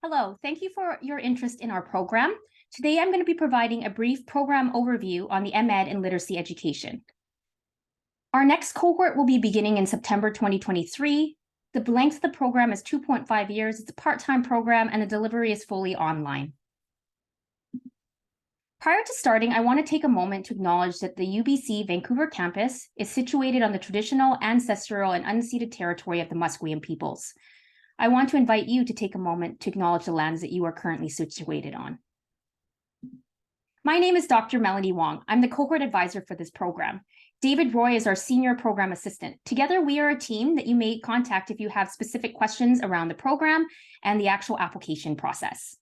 Hello, thank you for your interest in our program. Today, I'm going to be providing a brief program overview on the MEd in literacy education. Our next cohort will be beginning in September 2023. The length of the program is 2.5 years. It's a part-time program and the delivery is fully online. Prior to starting, I want to take a moment to acknowledge that the UBC Vancouver campus is situated on the traditional, ancestral, and unceded territory of the Musqueam peoples. I want to invite you to take a moment to acknowledge the lands that you are currently situated on. My name is Dr. Melanie Wong. I'm the Cohort Advisor for this program. David Roy is our Senior Program Assistant. Together, we are a team that you may contact if you have specific questions around the program and the actual application process.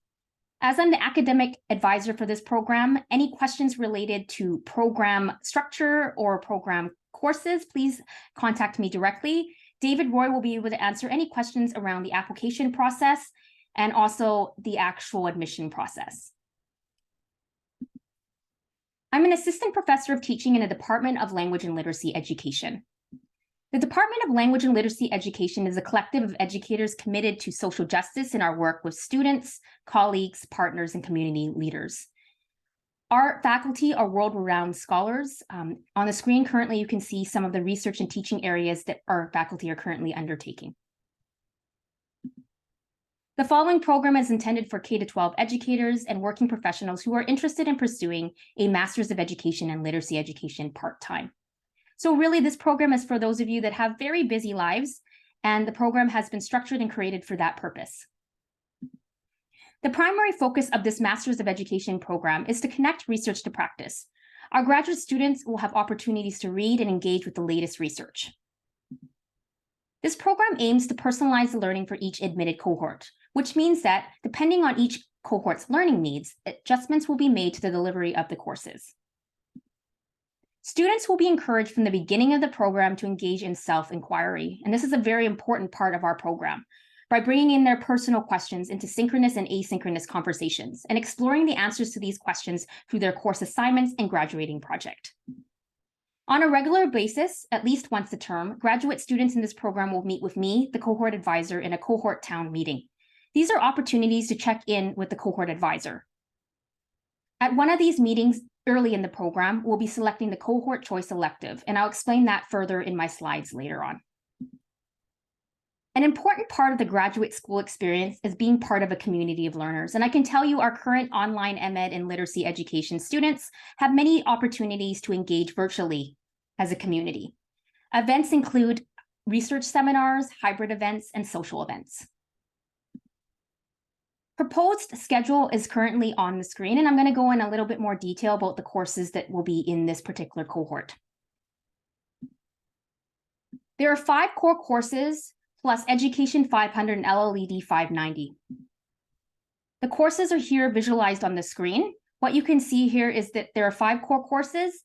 As I'm the academic advisor for this program, any questions related to program structure or program courses, please contact me directly. David Roy will be able to answer any questions around the application process and also the actual admission process. I'm an assistant professor of teaching in the Department of Language and Literacy Education. The Department of Language and Literacy Education is a collective of educators committed to social justice in our work with students, colleagues, partners, and community leaders. Our faculty are world-renowned scholars. On the screen currently, you can see some of the research and teaching areas that our faculty are currently undertaking. The following program is intended for K-12 educators and working professionals who are interested in pursuing a Master's of Education and Literacy Education part-time. So really, this program is for those of you that have very busy lives, and the program has been structured and created for that purpose. The primary focus of this Master's of Education program is to connect research to practice. Our graduate students will have opportunities to read and engage with the latest research. This program aims to personalize the learning for each admitted cohort, which means that depending on each cohort's learning needs, adjustments will be made to the delivery of the courses. Students will be encouraged from the beginning of the program to engage in self-inquiry, and this is a very important part of our program, by bringing in their personal questions into synchronous and asynchronous conversations and exploring the answers to these questions through their course assignments and graduating project. On a regular basis, at least once a term, graduate students in this program will meet with me, the Cohort Advisor, in a cohort town meeting. These are opportunities to check in with the Cohort Advisor. At one of these meetings early in the program, we'll be selecting the cohort choice elective, and I'll explain that further in my slides later on. An important part of the graduate school experience is being part of a community of learners. And I can tell you our current online MEd and literacy education students have many opportunities to engage virtually as a community. Events include research seminars, hybrid events, and social events. Proposed schedule is currently on the screen, and I'm going to go in a little bit more detail about the courses that will be in this particular cohort. There are 5 core courses plus Education 500 and LLED 590. The courses are here visualized on the screen. What you can see here is that there are 5 core courses.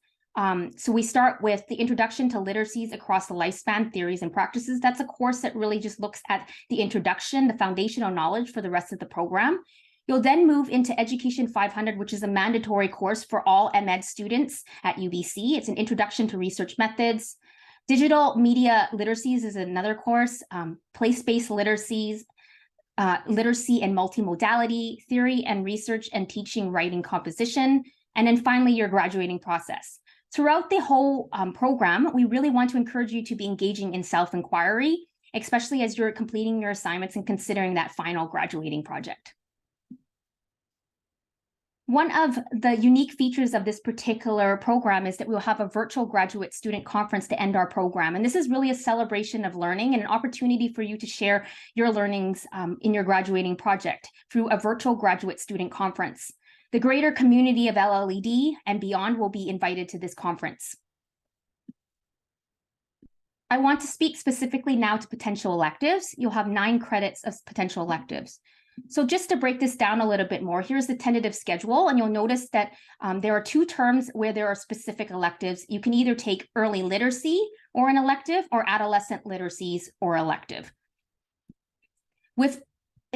So we start with the Introduction to Literacies Across the Lifespan, Theories and Practices. That's a course that really just looks at the introduction, the foundational knowledge for the rest of the program. You'll then move into Education 500, which is a mandatory course for all MEd students at UBC. It's an introduction to research methods. Digital media literacies is another course, place-based literacies, literacy and multimodality, theory and research and teaching, writing, composition, and then finally your graduating process. Throughout the whole program, we really want to encourage you to be engaging in self-inquiry, especially as you're completing your assignments and considering that final graduating project. One of the unique features of this particular program is that we'll have a virtual graduate student conference to end our program. And this is really a celebration of learning and an opportunity for you to share your learnings in your graduating project through a virtual graduate student conference. The greater community of LLED and beyond will be invited to this conference. I want to speak specifically now to potential electives. You'll have 9 credits of potential electives. So just to break this down a little bit more, here's the tentative schedule, and you'll notice that there are 2 terms where there are specific electives. You can either take early literacy or an elective, or adolescent literacies or elective. With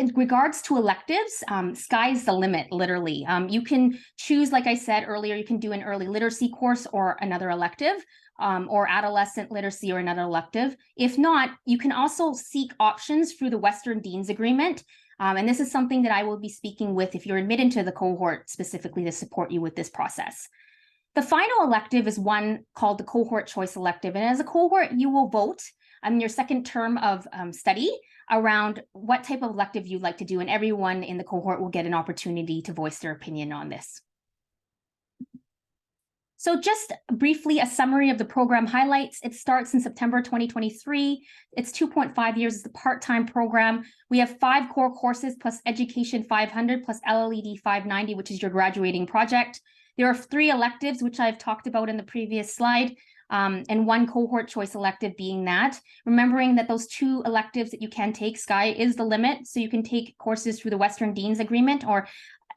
in regards to electives, sky's the limit, literally. You can choose, like I said earlier, you can do an early literacy course or another elective, or adolescent literacy or another elective. If not, you can also seek options through the Western Dean's Agreement. And this is something that I will be speaking with if you're admitted to the cohort specifically to support you with this process. The final elective is one called the Cohort Choice Elective. And as a cohort, you will vote on your second term of study around what type of elective you'd like to do, and everyone in the cohort will get an opportunity to voice their opinion on this. So just briefly, a summary of the program highlights. It starts in September 2023. It's 2.5 years. It's a part-time program. We have 5 core courses plus Education 500 plus LLED 590, which is your graduating project. There are 3 electives, which I've talked about in the previous slide, and 1 cohort choice elective being that. Remembering that those 2 electives that you can take, sky is the limit, so you can take courses through the Western Dean's Agreement, or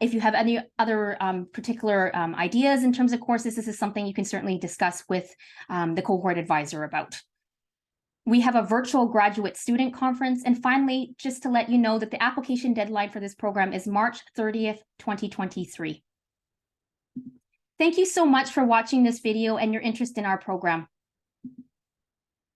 if you have any other particular ideas in terms of courses, this is something you can certainly discuss with the Cohort Advisor about. We have a virtual graduate student conference. And finally, just to let you know that the application deadline for this program is March 30th, 2023. Thank you so much for watching this video and your interest in our program.